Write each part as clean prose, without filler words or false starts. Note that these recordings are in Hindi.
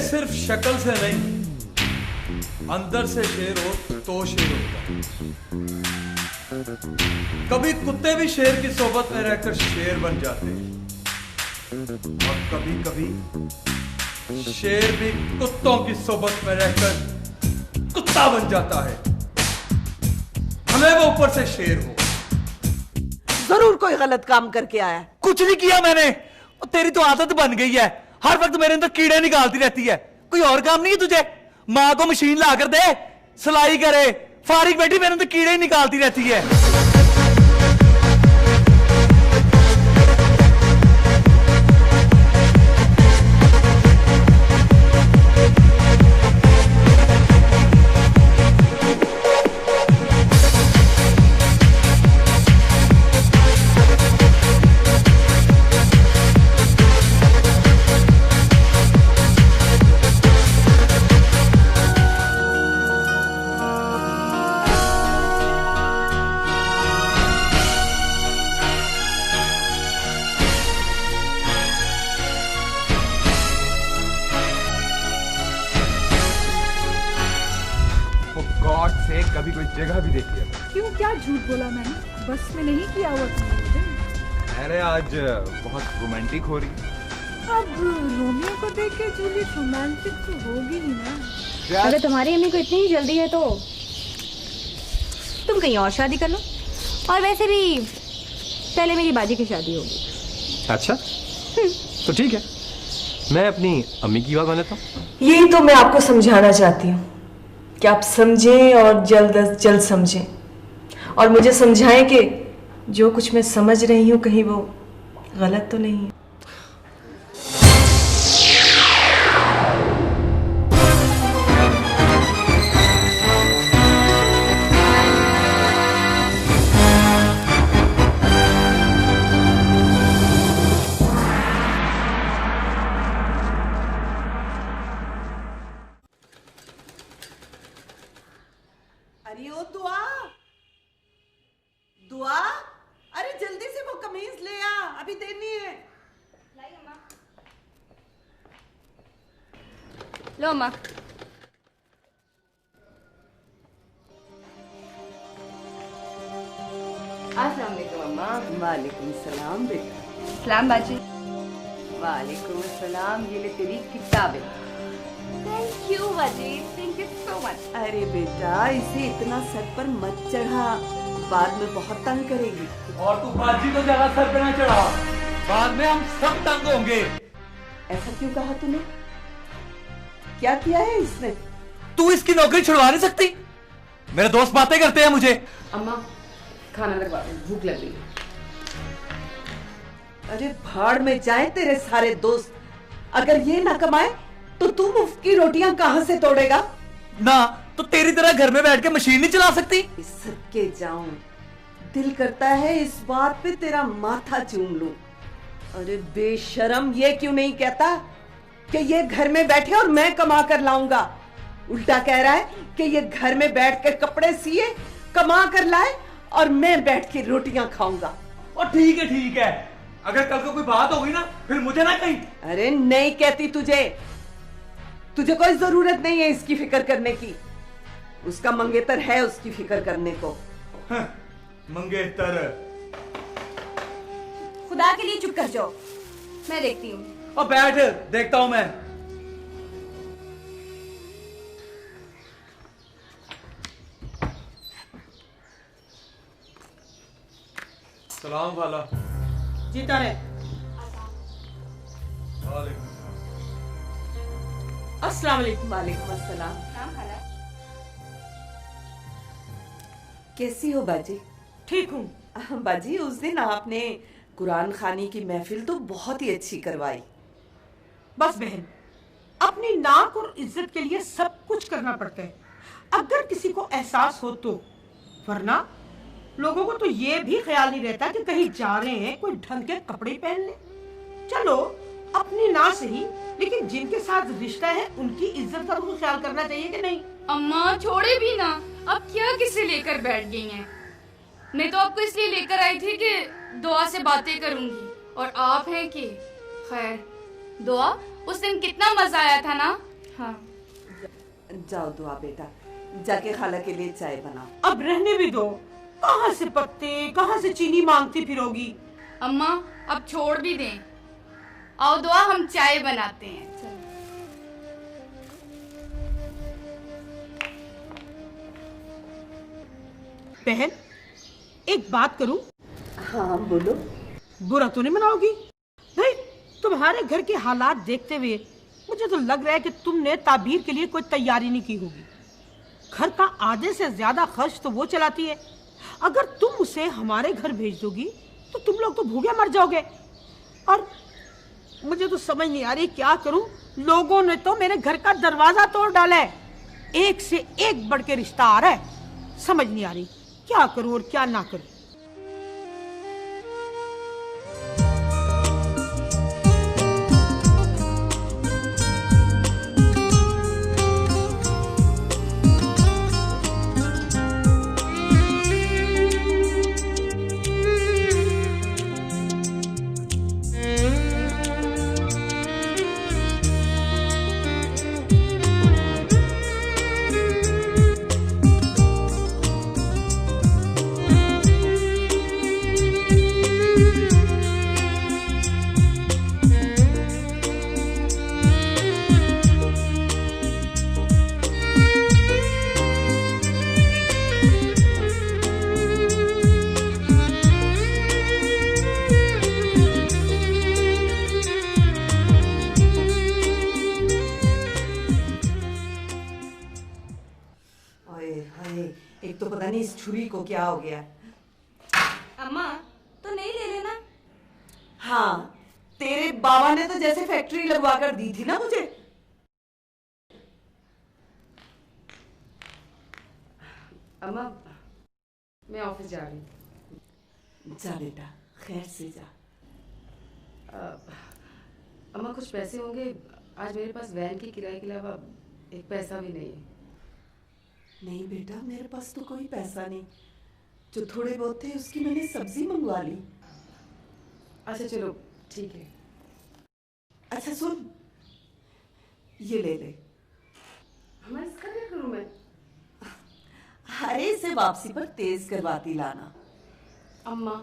सिर्फ शक्ल से नहीं, अंदर से शेर हो तो शेर होता। कभी कुत्ते भी शेर की सोबत में रहकर शेर बन जाते हैं, और कभी कभी शेर भी कुत्तों की सोबत में रहकर कुत्ता बन जाता है, भले वो ऊपर से शेर हो। जरूर कोई गलत काम करके आया। कुछ नहीं किया मैंने, तेरी तो आदत बन गई है, हर वक्त मेरे अंदर कीड़े निकालती रहती है। कोई और काम नहीं है तुझे? माँ को मशीन ला कर दे, सिलाई करे, फारिग बैठी मेरे अंदर कीड़े ही निकालती रहती है। कभी कोई जगह भी देखी है? क्यों, क्या झूठ बोला मैंने? बस में नहीं किया हुआ तुमने। अरे आज बहुत रोमांटिक हो रही। अब रोमियो को देख के जूलियट रोमांटिक तो होगी ही ना। अगर तुम्हारी अम्मी को इतनी ही जल्दी है तो तुम कहीं और शादी कर लो, और वैसे भी पहले मेरी बाजी की शादी होगी। अच्छा तो ठीक है, मैं अपनी अम्मी की बात मान लेता हूँ। यही तो मैं आपको समझाना चाहती हूँ कि आप समझें और जल्द अज जल्द समझें, और मुझे समझाएं कि जो कुछ मैं समझ रही हूँ कहीं वो गलत तो नहीं है। अरे ओ दुआ, दुआ, अरे जल्दी से वो कमीज ले आ, अभी देनी है। लो अम्मा। अस्सलाम वालेकुम अम्मा। वालेकुम सलाम बेटा। सलाम बाजी। वालेकुम सलाम, ये ले तेरी किताबें। थैंक यू बाजी, थैंक यू सो मच। अरे बेटा, इसे इतना सर पर मत चढ़ा, बाद में बहुत तंग करेगी। और तू बाजी को ज्यादा सर पे ना चढ़ा, बाद में हम सब तंग होंगे। ऐसा क्यों कहा तूने? क्या किया है इसने? तू इसकी नौकरी छुड़वा नहीं सकती? मेरे दोस्त बातें करते हैं मुझे। अम्मा खाना लगवा दो, भूख लग रही है। अरे भाड़ में जाए तेरे सारे दोस्त, अगर ये ना कमाए तो तू मुफ्त की रोटियां कहां से तोड़ेगा? ना तो तेरी तरह घर में बैठ के मशीन नहीं चला सकती। सदके जाऊं, दिल करता है इस बात पे तेरा माथा चूम लूं। अरे बेशरम, ये क्यों नहीं कहता कि ये घर में बैठे और मैं कमा कर लाऊंगा? उल्टा कह रहा है कि ये घर में बैठ कर कपड़े सिए, कमा कर लाए, और मैं बैठ के रोटियां खाऊंगा। और ठीक है, अगर कल को कोई बात होगी ना फिर मुझे ना कहीं। अरे नहीं कहती तुझे, तुझे कोई जरूरत नहीं है इसकी फिक्र करने की। उसका मंगेतर है उसकी फिक्र करने को। मंगेतर। खुदा के लिए चुप कर जाओ, मैं देखती हूँ। और बैठ, देखता हूं मैं। सलाम वाला। जीता रहे। वालेकुम अस्सलाम वालेकुम। वालेकुम अस्सलाम। कैसी हो बाजी? ठीक हूँ। बाजी, उस दिन आपने कुरान खानी की महफिल तो बहुत ही अच्छी करवाई। बस बहन, अपनी नाक और इज्जत के लिए सब कुछ करना पड़ता है, अगर किसी को एहसास हो तो, वरना लोगों को तो ये भी ख्याल नहीं रहता कि कहीं जा रहे हैं कोई ढंग के कपड़े पहन ले। चलो अपनी ना सही, लेकिन जिनके साथ रिश्ता है उनकी इज्जत का तो ख्याल करना चाहिए कि नहीं? अम्मा छोड़े भी ना, अब क्या किसे लेकर बैठ गई हैं? मैं तो आपको इसलिए लेकर आई थी कि दुआ से बातें करूंगी, और आप हैं कि खैर दुआ, उस दिन कितना मजा आया था ना, हाँ। जाओ दुआ बेटा, जाके खाला के लिए चाय बनाओ। अब रहने भी दो, कहाँ से पत्ते कहाँ से चीनी मांगती फिरोगी। अम्मा अब छोड़ भी दें। आओ दुआ, हम चाय बनाते हैं। बहन एक बात करूं? हाँ बोलो। बुरा तो नहीं मनाओगी? नहीं, तुम्हारे घर के हालात देखते हुए मुझे तो लग रहा है कि तुमने ताबीर के लिए कोई तैयारी नहीं की होगी। घर का आधे से ज्यादा खर्च तो वो चलाती है। अगर तुम उसे हमारे घर भेज दोगी तो तुम लोग तो भूखे मर जाओगे। और मुझे तो समझ नहीं आ रही क्या करूं। लोगों ने तो मेरे घर का दरवाजा तोड़ डाला है। एक से एक बढ़ के रिश्ता आ रहा है। समझ नहीं आ रही क्या करूं और क्या ना करूं। एक तो पता नहीं इस छुरी को क्या हो गया। अम्मा तो नहीं ले लेना। हाँ, तेरे बाबा ने तो जैसे फैक्ट्री लगवा कर दी थी ना मुझे। अम्मा मैं ऑफिस जा रही हूँ। जा बेटा, खैर से जा। अम्मा कुछ पैसे होंगे? आज मेरे पास वैन की किराए के अलावा एक पैसा भी नहीं है। नहीं बेटा, मेरे पास तो कोई पैसा नहीं। जो थोड़े बहुत थे उसकी मैंने सब्जी मंगवा ली। अच्छा चलो ठीक है। अच्छा सुन, ये ले ले। मैं इसका क्या करूँ मैं? अरे इसे वापसी पर तेज करवाती लाना। अम्मा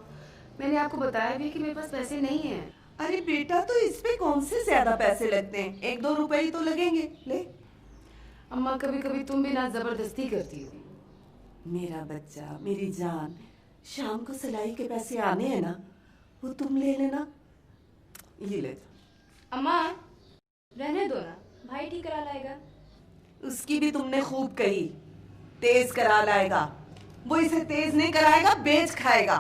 मैंने आपको बताया भी कि मेरे पास पैसे नहीं हैं। अरे बेटा, तो इस पे कौन से ज्यादा पैसे लगते हैं? 1-2 रुपए ही तो लगेंगे। ले। अम्मा कभी कभी तुम भी ना जबरदस्ती करती हो। मेरा बच्चा, मेरी जान, शाम को सिलाई के पैसे आने हैं ना, वो तुम ले लेना। ये ले। अम्मा रहने दो ना, भाई ठीक करा लाएगा। उसकी भी तुमने खूब कही, तेज करा लाएगा। वो इसे तेज नहीं कराएगा, बेच खाएगा।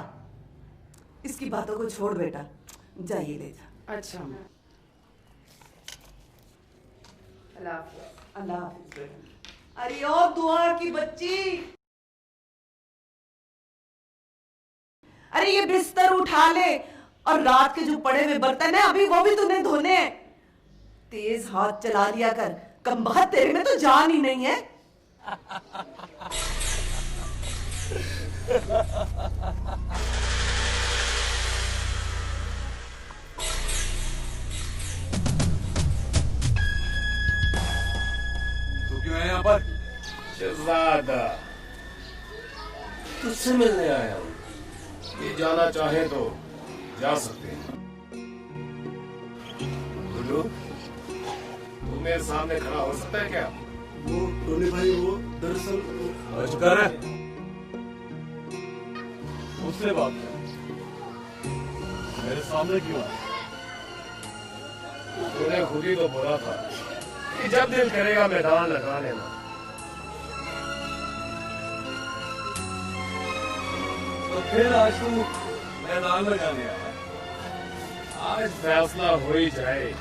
इसकी बातों को छोड़ बेटा, जाइए ले जा। अच्छा अल्लाह हाफ़िज़। अल्लाह हाफ़िज़ बेटा। अरे ओ दुआ की बच्ची, अरे ये बिस्तर उठा ले, और रात के जो पड़े हुए बर्तन है अभी वो भी तूने धोने हैं। तेज हाथ चला लिया कर, कमबख्त तेरे में तो जान ही नहीं है। तू क्यों है यहाँ पर? शहजादा तुझसे मिलने आया हूँ। ये जाना चाहे तो जा सकते हैं। गुल्लू, तू मेरे सामने खड़ा हो सकता है क्या? वो टोनी भाई, वो दरअसल अजगर है, उससे बात कर। मेरे सामने क्यों आया? तूने खुद ही तो बोला था कि जब दिल करेगा मैदान लगा लेना। तो फिर आज तू मैदान लगाने आया? आज फैसला हो ही जाए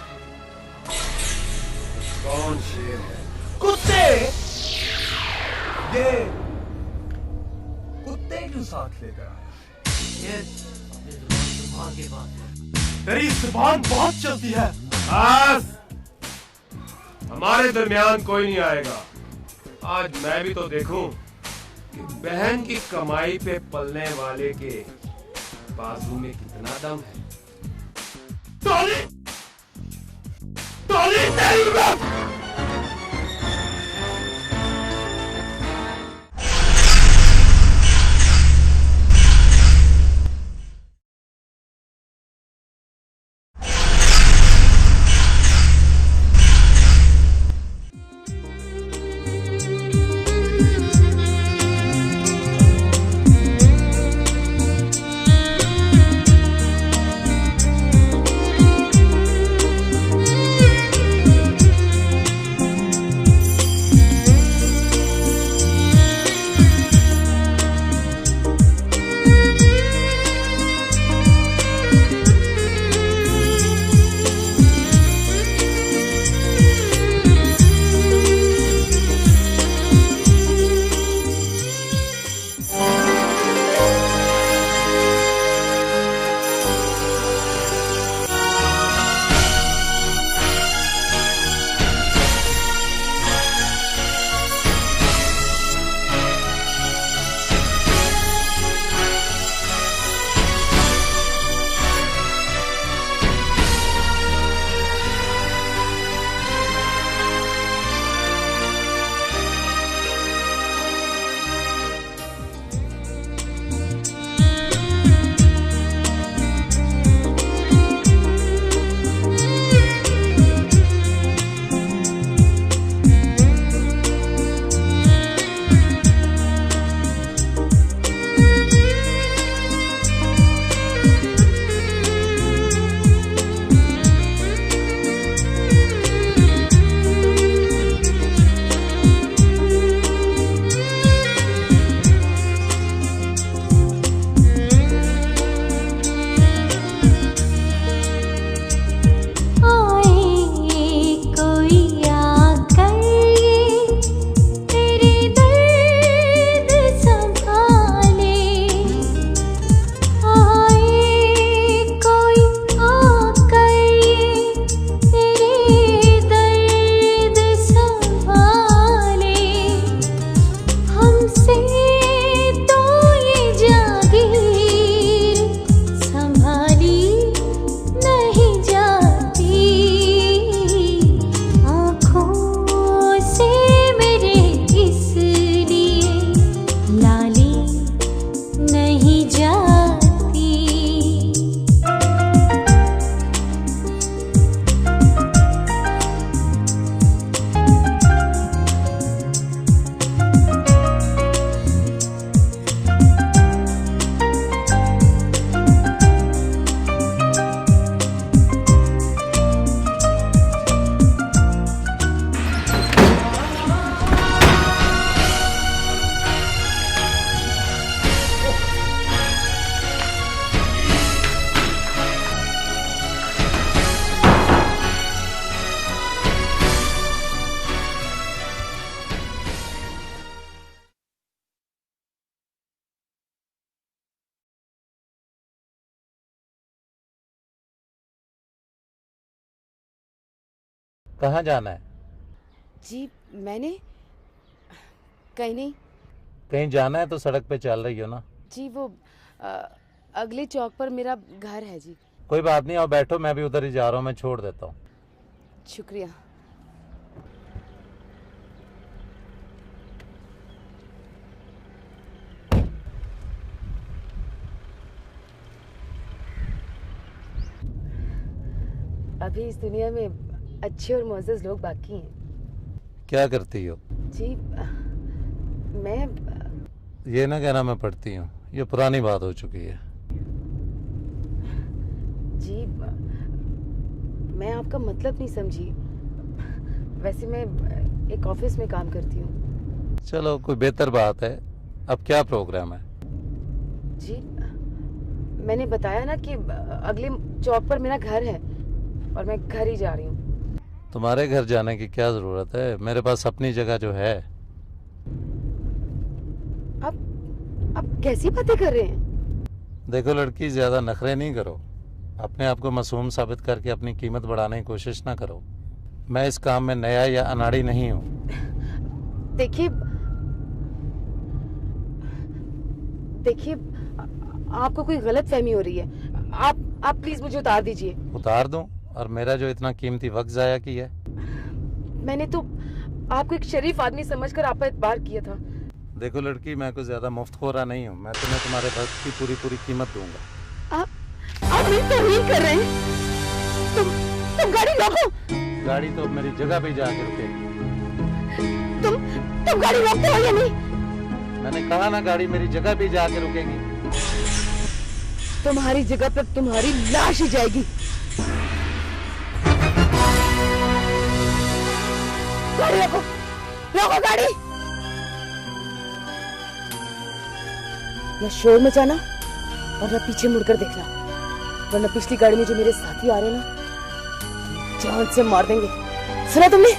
कौन शेर है। कुत्ते! ये कुत्ते क्यों साथ लेकर आया? ये जुबान की बात है। तेरी जुबान बहुत चलती है। बस, हमारे दरमियान कोई नहीं आएगा। आज मैं भी तो देखूं कि बहन की कमाई पे पलने वाले के बाजू में कितना दम है। टोली! टोली तेरी बात! हमसे तो ये जागीर संभाली नहीं जाती, आँखों से मेरे इसलिए लाली नहीं जाती। कहाँ जाना है? जी मैंने कहीं नहीं। कहीं जाना है तो सड़क पे चल रही हो ना? जी वो अगले चौक पर मेरा घर है जी। कोई बात नहीं, आओ बैठो, मैं भी उधर ही जा रहा हूँ, मैं छोड़ देता हूँ। शुक्रिया। अभी इस दुनिया में अच्छे और मुअज़्ज़ज़ लोग बाकी हैं। क्या करती हो? जी मैं ये ना कहना मैं पढ़ती हूँ, ये पुरानी बात हो चुकी है। जी मैं आपका मतलब नहीं समझी। वैसे मैं एक ऑफिस में काम करती हूँ। चलो कोई बेहतर बात है। अब क्या प्रोग्राम है? जी मैंने बताया ना कि अगले चौक पर मेरा घर है और मैं घर ही जा रही हूँ। तुम्हारे घर जाने की क्या जरूरत है, मेरे पास अपनी जगह जो है। आप कैसी बातें कर रहे हैं? देखो लड़की, ज्यादा नखरे नहीं करो, अपने आप को मासूम साबित करके अपनी कीमत बढ़ाने की कोशिश ना करो। मैं इस काम में नया या अनाड़ी नहीं हूँ। देखिए आपको कोई गलत फहमी हो रही है। आप प्लीज मुझे उतार दीजिए। उतार दूं? और मेरा जो इतना कीमती वक्त जाया किया। मैंने तो आपको एक शरीफ आदमी समझकर आप पर एतबार किया था। देखो लड़की, मैं कोई ज्यादा मुफ्तखोरा नहीं हूँ, मैं तुम्हें तुम्हारे वक्त की पूरी कीमत दूंगा। आप मेरी तौहीन कर रहे हैं। तुम गाड़ी रोको। गाड़ी तो मेरी जगह पे जाके रुकेगी। तुम गाड़ी रोकते हो या नहीं? मैंने कहा ना, गाड़ी मेरी जगह पे जाके रुकेगी। तुम्हारी जगह पर तुम्हारी लाश ही जाएगी। गाड़ी रोको गाड़ी। या शोर मचाना और ना पीछे मुड़कर देखना, वरना पिछली गाड़ी में जो मेरे साथी आ रहे हैं ना, जान से मार देंगे। सुना तुमने?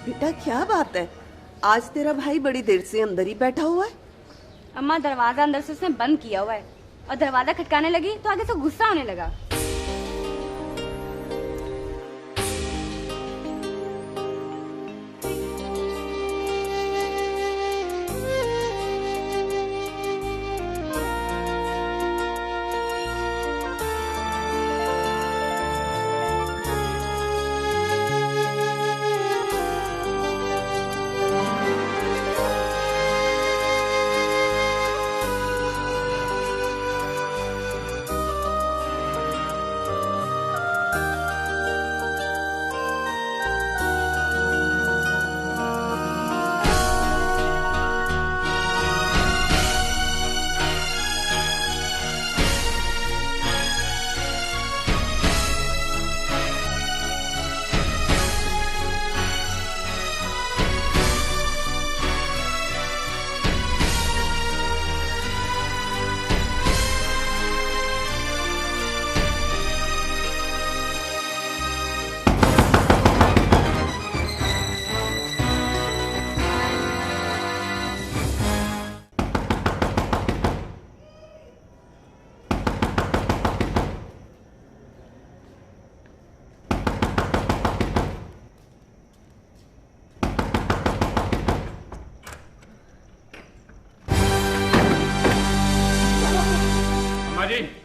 बेटा क्या बात है, आज तेरा भाई बड़ी देर से अंदर ही बैठा हुआ है। अम्मा दरवाजा अंदर से उसने बंद किया हुआ है और दरवाजा खटकाने लगी तो आगे से गुस्सा होने लगा।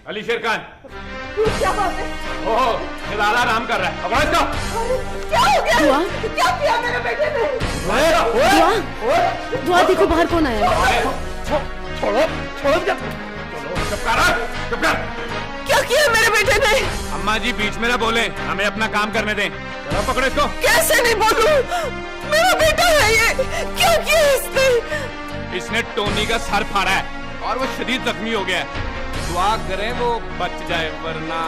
अली शेर खान। क्या बात है? ओहो, निराला आराम कर रहा है। पकड़ो इसको। क्या हो गया? दुआ? क्या किया मेरे बेटे ने? दुआ देखो बाहर कौन आया है। छोड़ो छोड़ो चुप कर। क्या किया मेरे बेटे ने? अम्मा जी बीच में ना बोले, हमें अपना काम करने दें। चलो पकड़ो इसको। कैसे नहीं बोलूं? मेरा बेटा है ये। क्या किया इसने? इसने टोनी का सर फाड़ा है और वो शदीद जख्मी हो गया है। दुआ करें वो बच जाए, वरना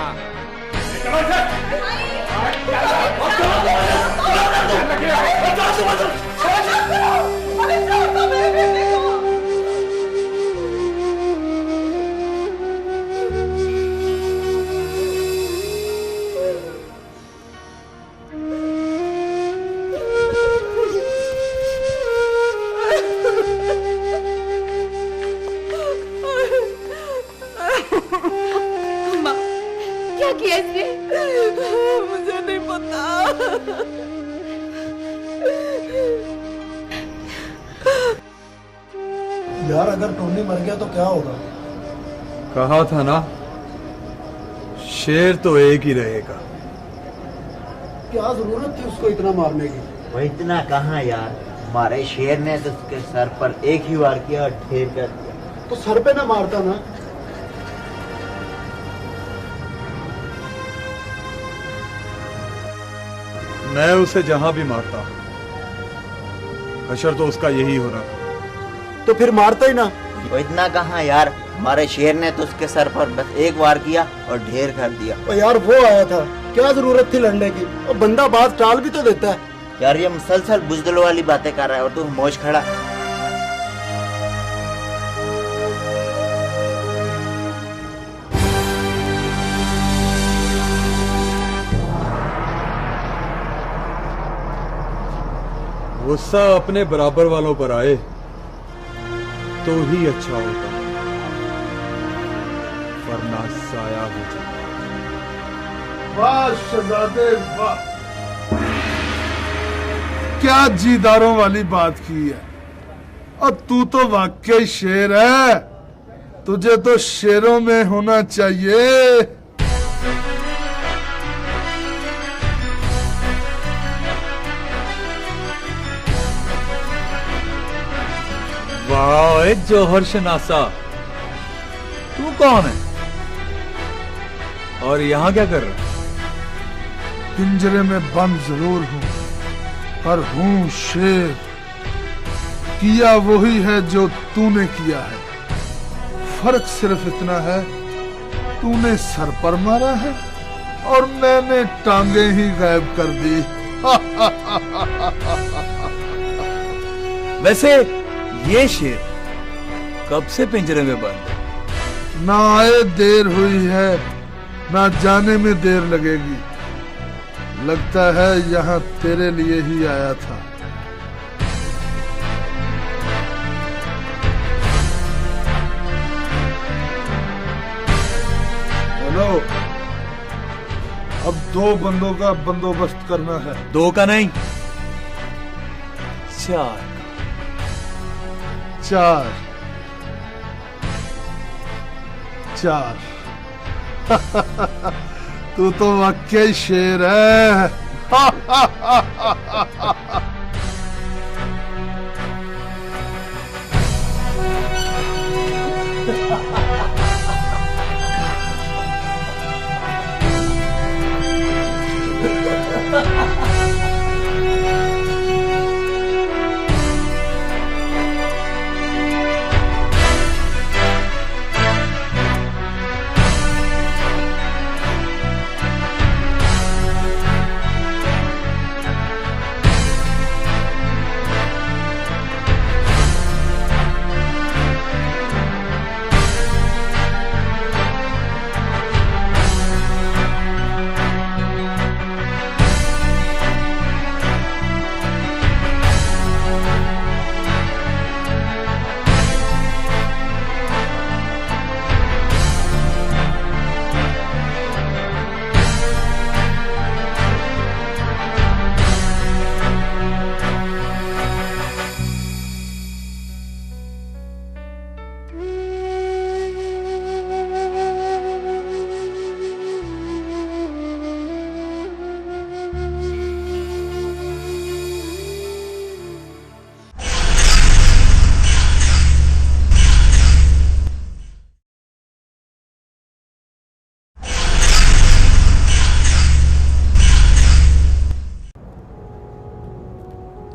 क्या किया इसने? मुझे नहीं पता। यार अगर टोनी मर गया तो क्या होगा? कहा था ना, शेर तो एक ही रहेगा। क्या जरूरत थी उसको इतना मारने की? वो इतना कहाँ यार, हमारे शेर ने तो उसके सर पर एक ही वार किया और ढेर कर दिया। तो सर पे ना मारता ना। मैं उसे जहां भी मारता, हशर तो उसका यही होना। तो फिर मारता ही ना। वो इतना कहाँ यार, हमारे शेर ने तो उसके सर पर बस एक वार किया और ढेर कर दिया। और यार वो आया था, क्या जरूरत थी लड़ने की? और बंदा बात टाल भी तो देता है। यार ये मुसलसल बुजदिलों वाली बातें कर रहा है और तू मौज खड़ा। गुस्सा अपने बराबर वालों पर आए तो ही अच्छा होता, वरना साया हो जाता। वाह शहजादे वाह, क्या जीदारों वाली बात की है। और तू तो वाकई शेर है, तुझे तो शेरों में होना चाहिए। वाह जौहर शनासा, तू कौन है और यहाँ क्या कर रहा है? पिंजरे में बंद जरूर हूं, पर हूं शेर। किया वही है जो तूने किया है, फर्क सिर्फ इतना है, तूने सर पर मारा है और मैंने टांगे ही गायब कर दी। वैसे ये शेर कब से पिंजरे में बंद है? ना आए देर हुई है, ना जाने में देर लगेगी। लगता है यहाँ तेरे लिए ही आया था। हेलो, अब 2 बंदों का बंदोबस्त करना है। 2 का नहीं, 4 4 4 तू तो वाकई शेर है।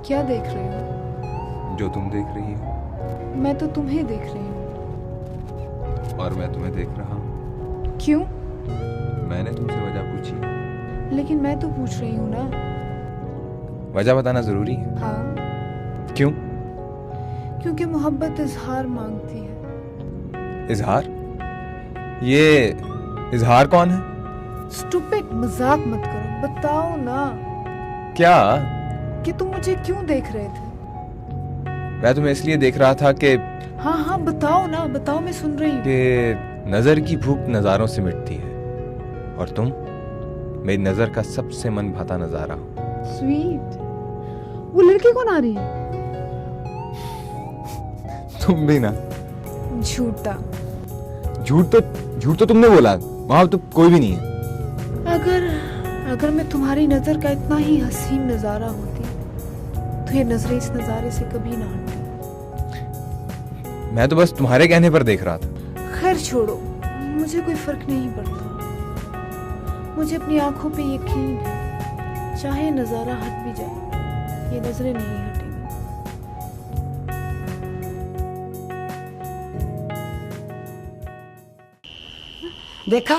क्या देख रहे हो? जो तुम देख रही हो। मैं तो तुम्हें देख रही हूँ। और मैं तुम्हें देख रहा हूँ। क्यों? मैंने तुमसे वजह पूछी। लेकिन मैं तो पूछ रही हूँ ना। वजह बताना जरूरी है? हाँ। क्यों? क्योंकि मोहब्बत इजहार मांगती है। इजहार? ये इजहार कौन है? स्टूपिड, मजाक मत करो, बताओ ना। क्या? कि तुम मुझे क्यों देख रहे थे? मैं तुम्हें इसलिए देख रहा था कि हाँ हाँ बताओ ना, बताओ, मैं सुन रही हूँ। कि नजर की भूख नजारों से मिटती है और तुम मेरी नजर का सबसे मन भाता नजारा हो। स्वीट। वो लड़की कौन आ रही है? तुम भी ना। झूठा। झूठ तो तुमने बोला, वहां तो कोई भी नहीं है। अगर मैं तुम्हारी नजर का इतना ही हसीन नजारा होती तो ये नजरें इस नजारे से कभी ना हटती। मैं तो बस तुम्हारे कहने पर देख रहा था। खैर छोड़ो, मुझे कोई फर्क नहीं पड़ता। मुझे अपनी आंखों पे यकीन है, चाहे नजारा हट भी जाए, ये नजरें नहीं हटेंगी। देखा,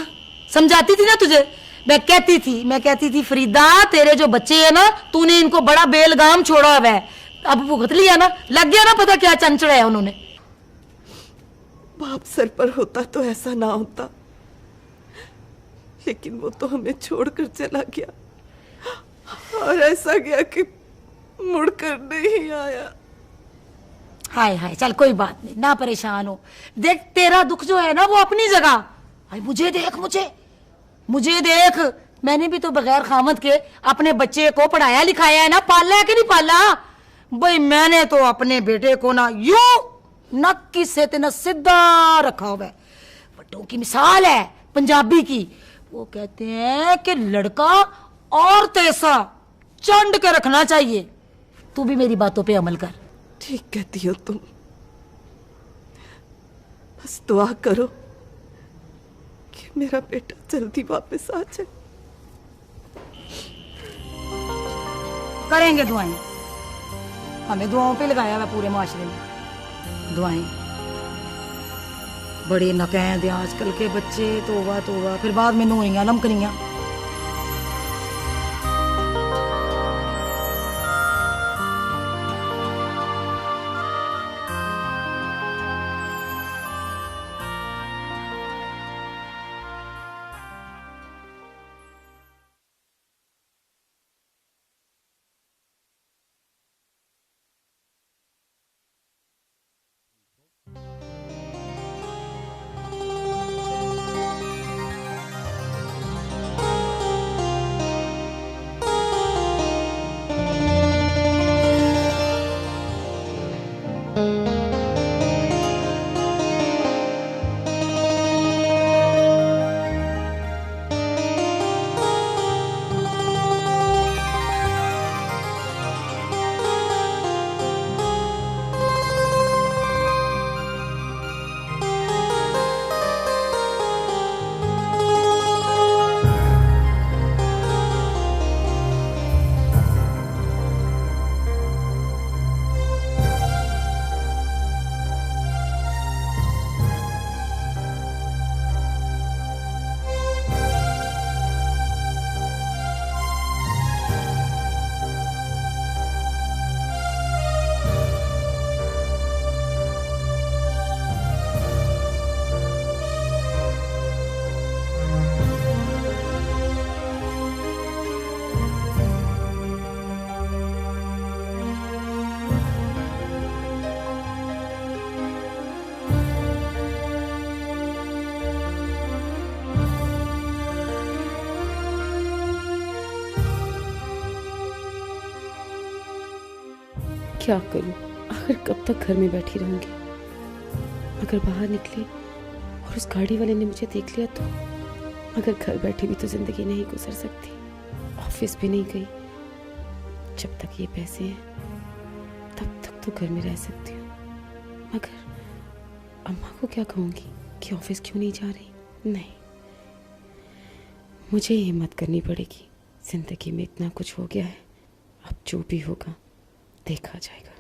समझाती थी ना तुझे। मैं कहती थी फरीदा, तेरे जो बच्चे हैं ना, तूने इनको बड़ा बेलगाम छोड़ा हुआ है। अब भुगत लिया ना, लग गया ना पता क्या चंचड़ा है उन्होंने। बाप सर पर होता तो ऐसा ना होता, लेकिन वो तो हमें छोड़कर चला गया और ऐसा गया कि मुड़कर नहीं आया। हाय हाय, चल कोई बात नहीं, ना परेशान हो। देख, तेरा दुख जो है ना वो अपनी जगह। भाई मुझे देख, मुझे देख, मैंने भी तो बगैर खामद के अपने बच्चे को पढ़ाया लिखाया है ना, पाला है कि नहीं पाला। भाई मैंने तो अपने बेटे को ना यूं नक की सेते न सीधा रखा हुआ है। बट्टों की मिसाल है पंजाबी की, वो कहते हैं कि लड़का और तैसा चंड के रखना चाहिए। तू भी मेरी बातों पे अमल कर। ठीक कहती हो तुम, बस दुआ करो कि मेरा बेटा जल्दी वापस आ जाए। करेंगे दुआएं, हमें दुआओं पे लगाया हुआ पूरे माशरे में। दुआएं बड़े नकैद आजकल के बच्चे, तोबा, फिर बाद में नोइयां लमकनियां। क्या करूं? आखिर कब तक घर में बैठी रहूंगी? अगर बाहर निकली और उस गाड़ी वाले ने मुझे देख लिया तो? अगर घर बैठी भी तो जिंदगी नहीं गुजर सकती, ऑफिस भी नहीं गई। जब तक ये पैसे हैं तब तक तो घर में रह सकती हूँ। मगर अम्मा को क्या कहूँगी कि ऑफिस क्यों नहीं जा रही? नहीं, मुझे हिम्मत करनी पड़ेगी। जिंदगी में इतना कुछ हो गया है, अब जो भी होगा देखा जाएगा।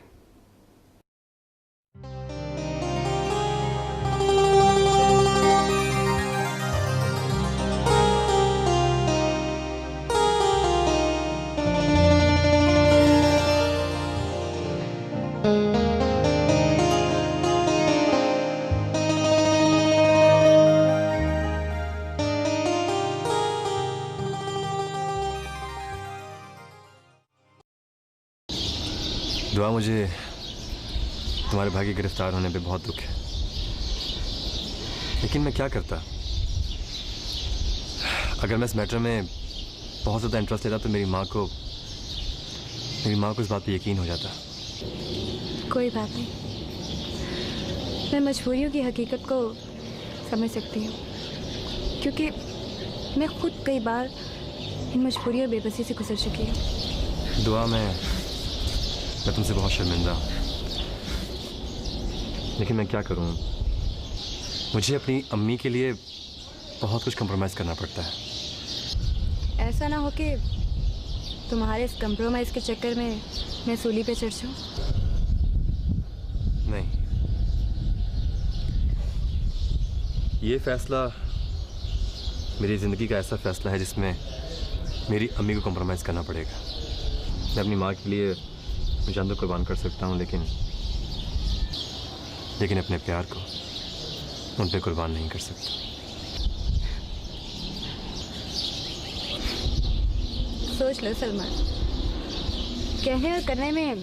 दुआ, मुझे तुम्हारे भाई के गिरफ्तार होने पे बहुत दुख है, लेकिन मैं क्या करता। अगर मैं इस मैटर में बहुत ज़्यादा इंटरेस्ट लेता तो मेरी माँ को इस बात पे यकीन हो जाता। कोई बात नहीं, मैं मजबूरियों की हकीकत को समझ सकती हूँ, क्योंकि मैं खुद कई बार इन मजबूरियों और बेबसी से गुजर चुकी हूँ। दुआ, मैं तुमसे बहुत शर्मिंदा हूँ, लेकिन मैं क्या करूँ, मुझे अपनी अम्मी के लिए बहुत कुछ कंप्रोमाइज़ करना पड़ता है। ऐसा ना हो कि तुम्हारे इस कंप्रोमाइज़ के चक्कर में मैं सूली पे चढ़ जाऊँ। नहीं, ये फैसला मेरी ज़िंदगी का ऐसा फैसला है जिसमें मेरी अम्मी को कंप्रोमाइज़ करना पड़ेगा। मैं अपनी माँ के लिए जान तो कुर्बान कर सकता हूँ, लेकिन अपने प्यार को उन पे कुर्बान नहीं कर सकता। सोच लो सलमान, कहने और करने में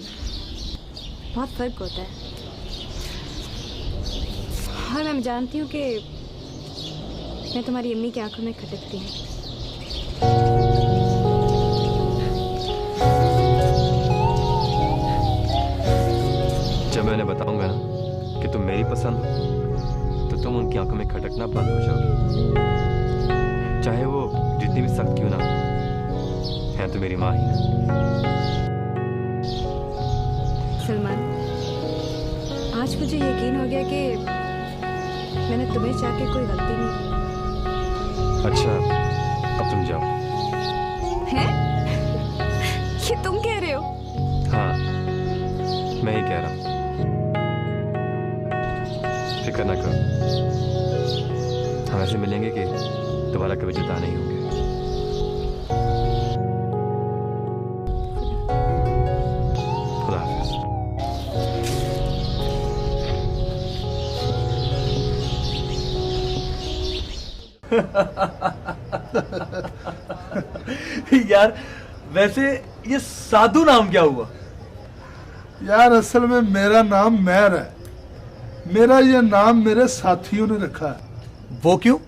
बहुत फ़र्क होता है, और मैं जानती हूँ कि मैं तुम्हारी अम्मी की आंखों में खटकती हूँ। जब मैं उन्हें बताऊंगा ना कि तुम मेरी पसंद हो, तो तुम उनकी आंखों में खटकना बंद हो जाओगी, चाहे वो जितनी भी सख्त क्यों ना हो, है तो मेरी माँ ही ना। सलमान, आज मुझे यकीन हो गया कि मैंने तुम्हें चाह के कोई गलती नहीं की। अच्छा, अब तुम जाओ। हैं? ये तुम कह रहे हो? हाँ, मैं ही कह रहा हूँ। फिक्र ना करो, हम ऐसे मिलेंगे कि दोबारा कभी जुदा नहीं होंगे। खुदा हाफिज़। यार, वैसे ये साधु नाम क्या हुआ? यार, असल में मेरा नाम मैर है। मेरा ये नाम मेरे साथियों ने रखा है। वो क्यों?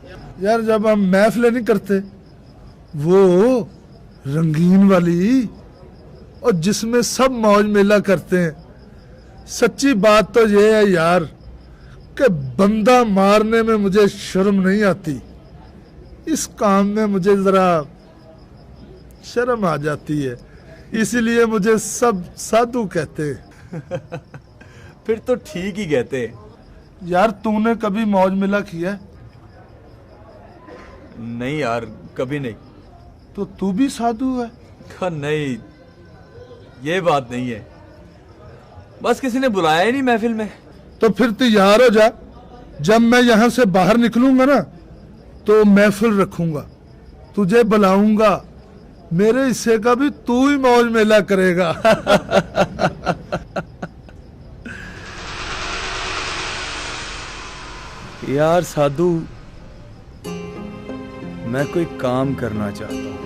यार, जब हम महफिलें नहीं करते, वो रंगीन वाली, और जिसमें सब मौज मेला करते हैं, सच्ची बात तो ये है यार कि बंदा मारने में मुझे शर्म नहीं आती। इस काम में मुझे जरा शर्म आ जाती है, इसीलिए मुझे सब साधु कहते हैं। फिर तो ठीक ही कहते हैं। यार, तूने कभी मौज मेला किया? नहीं यार, कभी नहीं। तो तू भी साधु है? नहीं, ये बात नहीं है, बस किसी ने बुलाया ही नहीं महफिल में। तो फिर तैयार हो जा, जब मैं यहाँ से बाहर निकलूंगा ना तो महफिल रखूंगा, तुझे बुलाऊंगा, मेरे हिस्से का भी तू ही मौज मेला करेगा। यार साधु, मैं कोई काम करना चाहता हूँ,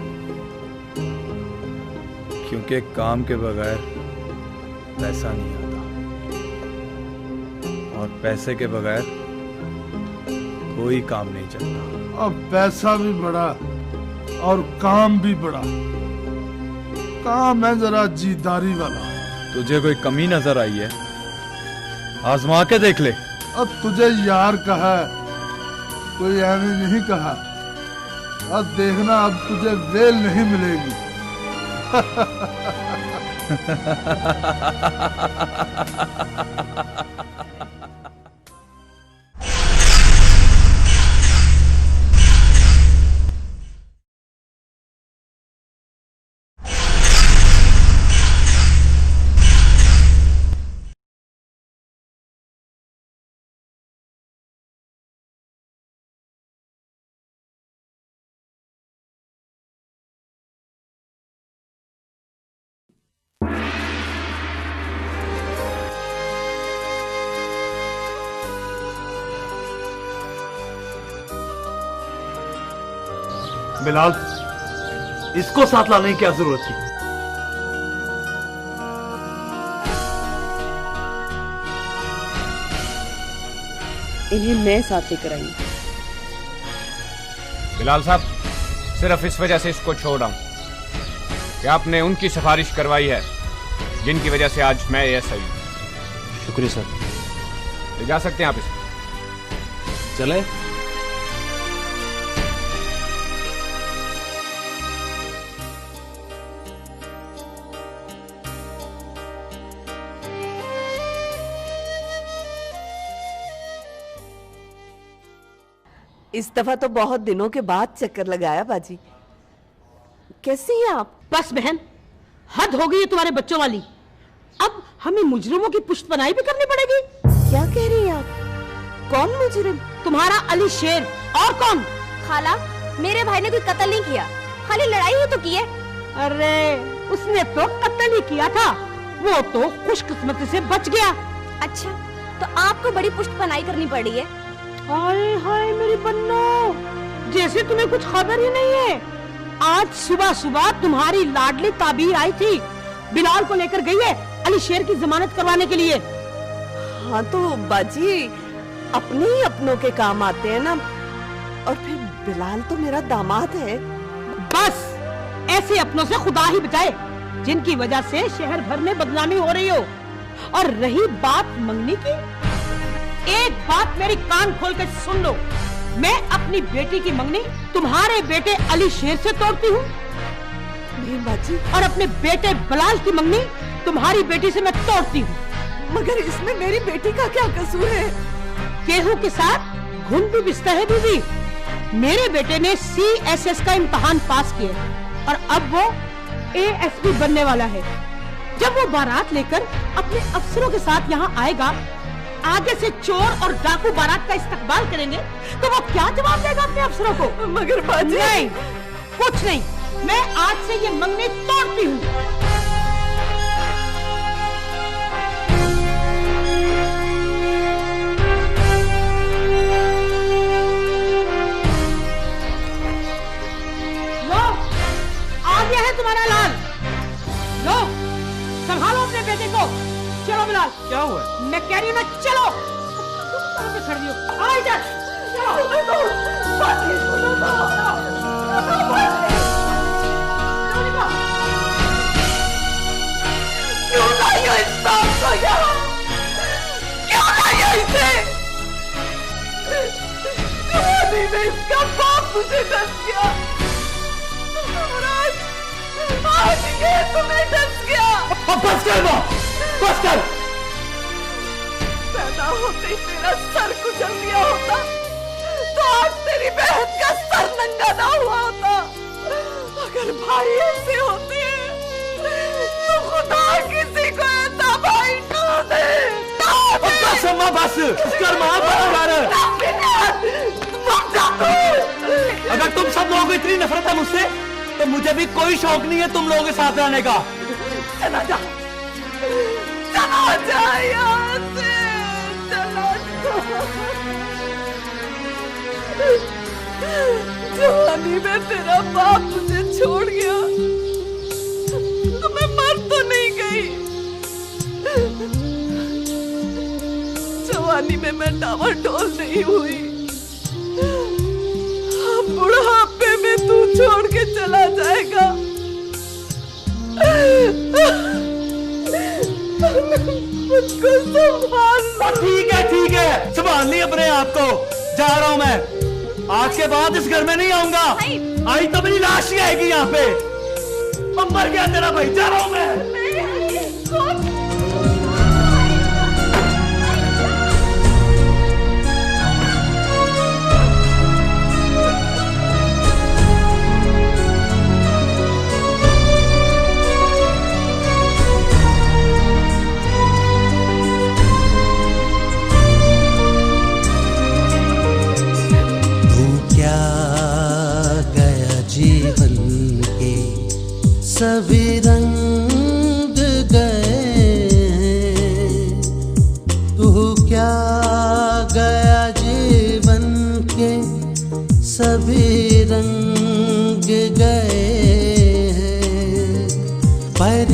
क्योंकि काम के बगैर पैसा नहीं आता, और पैसे के बगैर कोई काम नहीं चलता। अब पैसा भी बड़ा और काम भी बड़ा। काम है जरा जीदारी वाला। तुझे कोई कमी नजर आई है? आजमा के देख ले। अब तुझे यार कहा है, कोई ऐਵੇਂ नहीं कहा। अब देखना, अब तुझे वेल नहीं मिलेगी। बिलाल, इसको साथ लाने की क्या जरूरत थी? इन्हें मैं साथ लेकर आई। बिलाल साहब, सिर्फ इस वजह से इसको छोड़ रहा हूं कि आपने उनकी सिफारिश करवाई है जिनकी वजह से आज मैं एएसआई हूं। शुक्रिया सर। ले जा सकते हैं आप इसे। चले। इस दफा तो बहुत दिनों के बाद चक्कर लगाया बाजी। कैसी हैं आप? बस बहन, हद हो गई है तुम्हारे बच्चों वाली। अब हमें मुजरिमों की पुष्टपनाही भी करनी पड़ेगी। क्या कह रही हैं आप? कौन मुजरिम? तुम्हारा अली शेर। और कौन? खाला, मेरे भाई ने कोई कत्ल नहीं किया, खाली लड़ाई ही तो की है। अरे उसने तो कत्ल ही किया था, वो तो खुशकिस्मती से बच गया। अच्छा, तो आपको बड़ी पुष्टपनाही करनी पड़ी है। हाय हाय मेरी बन्नो, जैसे तुम्हें कुछ खबर ही नहीं है। आज सुबह सुबह तुम्हारी लाडली ताबीर आई थी, बिलाल को लेकर गई है अली शेर की जमानत करवाने के लिए। हाँ तो बाजी, अपने ही अपनों के काम आते हैं ना। और फिर बिलाल तो मेरा दामाद है। बस ऐसे अपनों से खुदा ही बचाए जिनकी वजह से शहर भर में बदनामी हो रही हो। और रही बात मंगनी की, एक बात मेरी कान खोल कर सुन लो, मैं अपनी बेटी की मंगनी तुम्हारे बेटे अली शेर से तोड़ती हूँ। नहीं बाजी। और अपने बेटे बिलाल की मंगनी तुम्हारी बेटी से मैं तोड़ती हूँ। मगर इसमें मेरी बेटी का क्या कसूर है? गेहूं के साथ घुन भी पिसता है दीदी। मेरे बेटे ने CSS का इम्तिहान पास किया और अब वो ASP बनने वाला है। जब वो बारात लेकर अपने अफसरों के साथ यहाँ आएगा, आगे से चोर और डाकू बारात का इस्तकबाल करेंगे, तो वो क्या जवाब देगा अपने अफसरों को? मगर बाजी। नहीं, कुछ नहीं, मैं आज से ये मंगनी तोड़ती हूँ। तुम्हारा लाल, लो संभालो अपने बेटे को। चलो बिलाल। क्या हुआ? मैं कह रही हूँ ना, चलो। तुम कहाँ पे खड़ी हो? आ इधर। क्यों लाई हो इस सांप को यहाँ? क्यों लाई हो इसे? तुम्हारी इसका बाप मुझे डस गया। आज ये तुम्हें डस गया। बस कर माँ, बस कर। पैदा होते ही तेरा सर कुचल दिया होता, तो आज तेरी बहन का सर नंगा ना हुआ होता। अगर भाई ऐसे होते तो खुदा किसी को ऐसा भाई ना दे। बस माँ, बस कर माँ, अगर तुम सब लोगों को इतनी नफरत है मुझसे, तो मुझे भी कोई शौक नहीं है तुम लोगों के साथ रहने का। चला जा, चला जा यहाँ से, चला जा। जवानी में तेरा बाप मुझे छोड़ गया, तो मैं मर तो नहीं गई। जवानी में मैं डावाडोल नहीं हुई। बुढ़ापे में तू छोड़ के चला जाएगा। मुझको संभाल। ठीक है, संभाल ली अपने आप को। जा रहा हूँ मैं, आज के बाद इस घर में नहीं आऊंगा। आई तो मेरी लाश ही आएगी यहाँ पे। मर गया तेरा भाई, जा रहा हूँ मैं। जीवन के सभी रंग गए, तू क्या गया जीवन के सभी रंग गए हैं, पर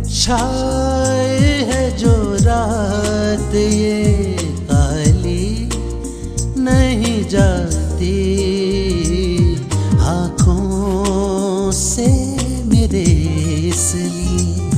छाए है जो रात ये काली नहीं जाती आँखों से मेरे, इसलिए